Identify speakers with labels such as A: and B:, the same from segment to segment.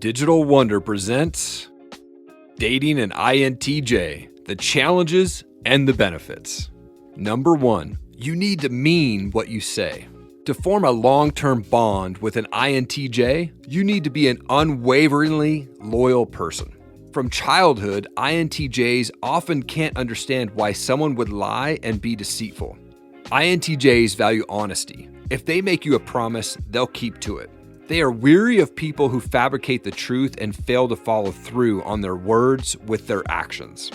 A: Digital Wonder presents Dating an INTJ, the challenges and the benefits. Number 1, you need to mean what you say. To form a long-term bond with an INTJ, you need to be an unwaveringly loyal person. From childhood, INTJs often can't understand why someone would lie and be deceitful. INTJs value honesty. If they make you a promise, they'll keep to it. They are weary of people who fabricate the truth and fail to follow through on their words with their actions.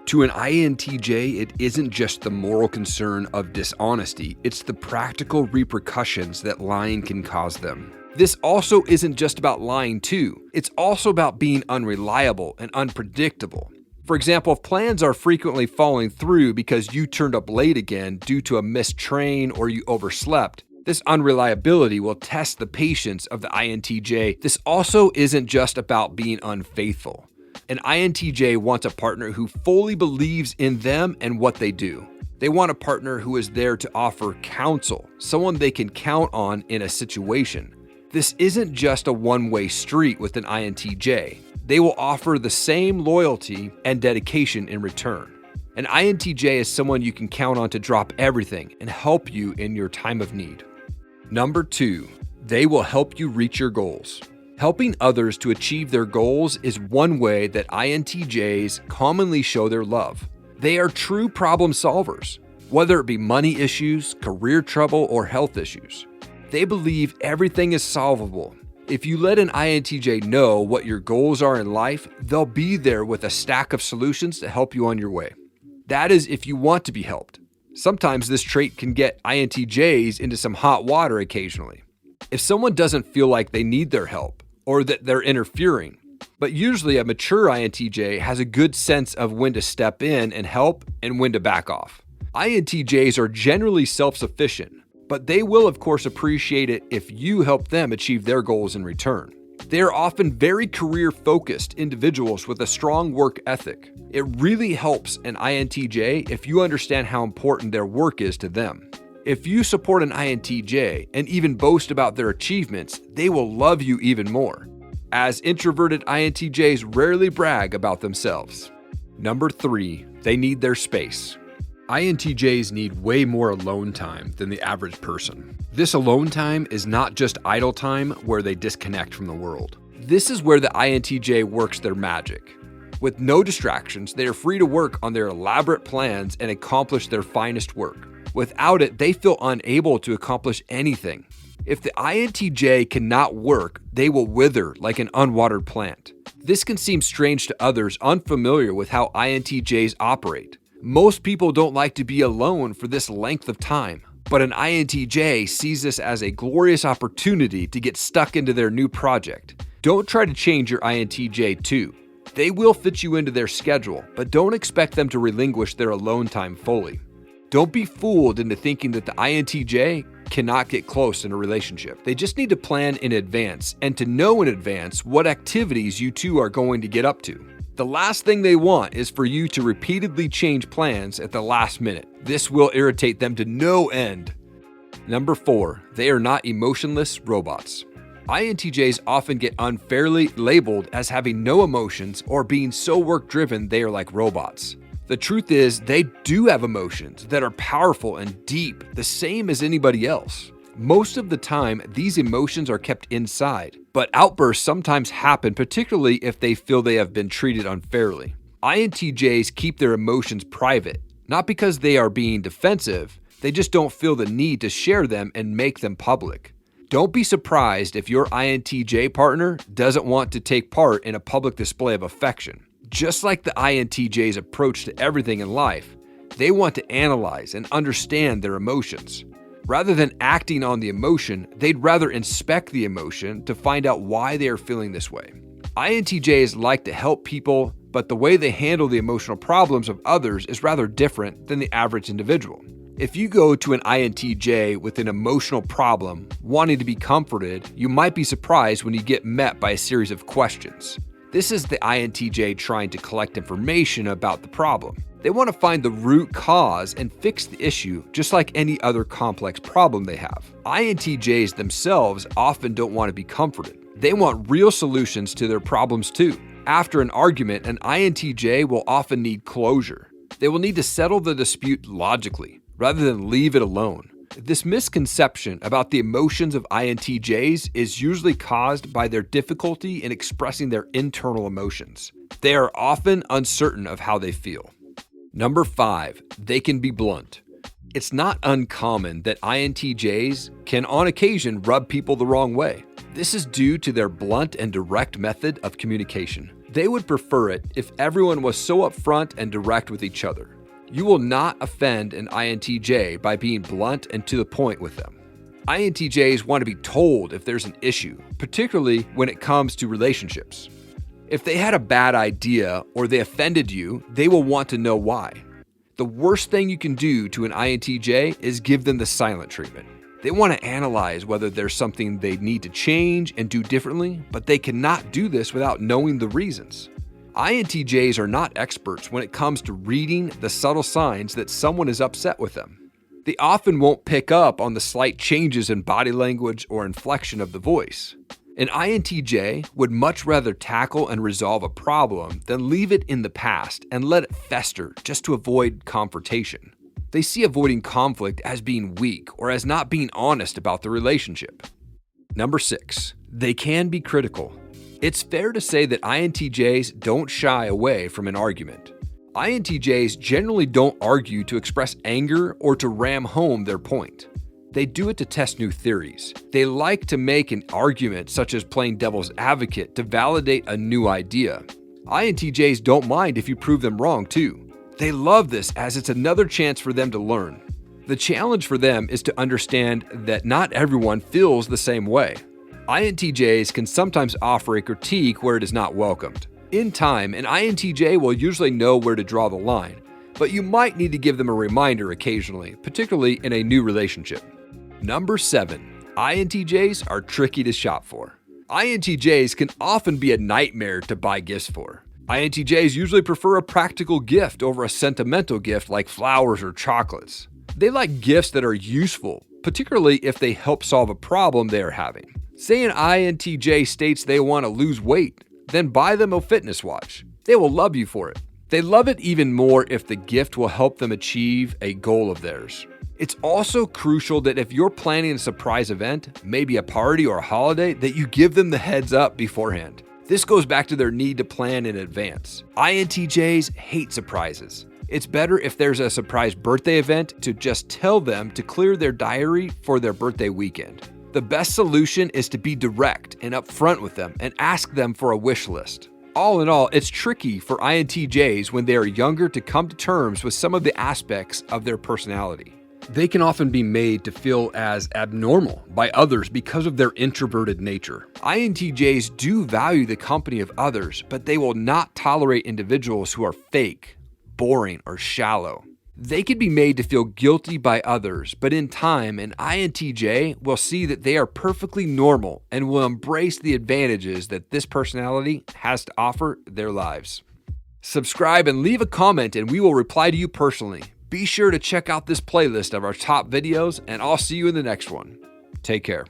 A: To an INTJ, it isn't just the moral concern of dishonesty, it's the practical repercussions that lying can cause them. This also isn't just about lying too, it's also about being unreliable and unpredictable. For example, if plans are frequently falling through because you turned up late again due to a missed train or you overslept, this unreliability will test the patience of the INTJ. This also isn't just about being unfaithful. An INTJ wants a partner who fully believes in them and what they do. They want a partner who is there to offer counsel, someone they can count on in a situation. This isn't just a one-way street with an INTJ. They will offer the same loyalty and dedication in return. An INTJ is someone you can count on to drop everything and help you in your time of need. Number 2, they will help you reach your goals. Helping others to achieve their goals is one way that INTJs commonly show their love. They are true problem solvers, whether it be money issues, career trouble, or health issues. They believe everything is solvable. If you let an INTJ know what your goals are in life, they'll be there with a stack of solutions to help you on your way. That is if you want to be helped. Sometimes this trait can get INTJs into some hot water occasionally. If someone doesn't feel like they need their help or that they're interfering, but usually a mature INTJ has a good sense of when to step in and help and when to back off. INTJs are generally self-sufficient, but they will of course appreciate it if you help them achieve their goals in return. They are often very career-focused individuals with a strong work ethic. It really helps an INTJ if you understand how important their work is to them. If you support an INTJ and even boast about their achievements, they will love you even more, as introverted INTJs rarely brag about themselves. Number 3, they need their space. INTJs need way more alone time than the average person. This alone time is not just idle time where they disconnect from the world. This is where the INTJ works their magic. With no distractions, they are free to work on their elaborate plans and accomplish their finest work. Without it, they feel unable to accomplish anything. If the INTJ cannot work, they will wither like an unwatered plant. This can seem strange to others unfamiliar with how INTJs operate. Most people don't like to be alone for this length of time, but an INTJ sees this as a glorious opportunity to get stuck into their new project. Don't try to change your INTJ too. They will fit you into their schedule, but don't expect them to relinquish their alone time fully. Don't be fooled into thinking that the INTJ cannot get close in a relationship. They just need to plan in advance and to know in advance what activities you two are going to get up to. The last thing they want is for you to repeatedly change plans at the last minute. This will irritate them to no end. Number 4, they are not emotionless robots. INTJs often get unfairly labeled as having no emotions or being so work-driven they are like robots. The truth is, they do have emotions that are powerful and deep, the same as anybody else. Most of the time, these emotions are kept inside, but outbursts sometimes happen, particularly if they feel they have been treated unfairly. INTJs keep their emotions private, not because they are being defensive, they just don't feel the need to share them and make them public. Don't be surprised if your INTJ partner doesn't want to take part in a public display of affection. Just like the INTJ's approach to everything in life, they want to analyze and understand their emotions. Rather than acting on the emotion, they'd rather inspect the emotion to find out why they are feeling this way. INTJs like to help people, but the way they handle the emotional problems of others is rather different than the average individual. If you go to an INTJ with an emotional problem, wanting to be comforted, you might be surprised when you get met by a series of questions. This is the INTJ trying to collect information about the problem. They want to find the root cause and fix the issue, just like any other complex problem they have. INTJs themselves often don't want to be comforted. They want real solutions to their problems too. After an argument, an INTJ will often need closure. They will need to settle the dispute logically, rather than leave it alone. This misconception about the emotions of INTJs is usually caused by their difficulty in expressing their internal emotions. They are often uncertain of how they feel. Number 5, they can be blunt. It's not uncommon that INTJs can on occasion rub people the wrong way. This is due to their blunt and direct method of communication. They would prefer it if everyone was so upfront and direct with each other. You will not offend an INTJ by being blunt and to the point with them. INTJs want to be told if there's an issue, particularly when it comes to relationships. If they had a bad idea or they offended you, they will want to know why. The worst thing you can do to an INTJ is give them the silent treatment. They want to analyze whether there's something they need to change and do differently, but they cannot do this without knowing the reasons. INTJs are not experts when it comes to reading the subtle signs that someone is upset with them. They often won't pick up on the slight changes in body language or inflection of the voice. An INTJ would much rather tackle and resolve a problem than leave it in the past and let it fester just to avoid confrontation. They see avoiding conflict as being weak or as not being honest about the relationship. Number 6, they can be critical. It's fair to say that INTJs don't shy away from an argument. INTJs generally don't argue to express anger or to ram home their point. They do it to test new theories. They like to make an argument, such as playing devil's advocate, to validate a new idea. INTJs don't mind if you prove them wrong too. They love this as it's another chance for them to learn. The challenge for them is to understand that not everyone feels the same way. INTJs can sometimes offer a critique where it is not welcomed. In time, an INTJ will usually know where to draw the line, but you might need to give them a reminder occasionally, particularly in a new relationship. Number 7, INTJs are tricky to shop for. INTJs can often be a nightmare to buy gifts for. INTJs usually prefer a practical gift over a sentimental gift like flowers or chocolates. They like gifts that are useful, particularly if they help solve a problem they are having. Say an INTJ states they want to lose weight, then buy them a fitness watch. They will love you for it. They love it even more if the gift will help them achieve a goal of theirs. It's also crucial that if you're planning a surprise event, maybe a party or a holiday, that you give them the heads up beforehand. This goes back to their need to plan in advance. INTJs hate surprises. It's better if there's a surprise birthday event to just tell them to clear their diary for their birthday weekend. The best solution is to be direct and upfront with them and ask them for a wish list. All in all, it's tricky for INTJs when they are younger to come to terms with some of the aspects of their personality. They can often be made to feel as abnormal by others because of their introverted nature. INTJs do value the company of others, but they will not tolerate individuals who are fake, boring, or shallow. They can be made to feel guilty by others, but in time, an INTJ will see that they are perfectly normal and will embrace the advantages that this personality has to offer their lives. Subscribe and leave a comment and we will reply to you personally. Be sure to check out this playlist of our top videos and I'll see you in the next one. Take care.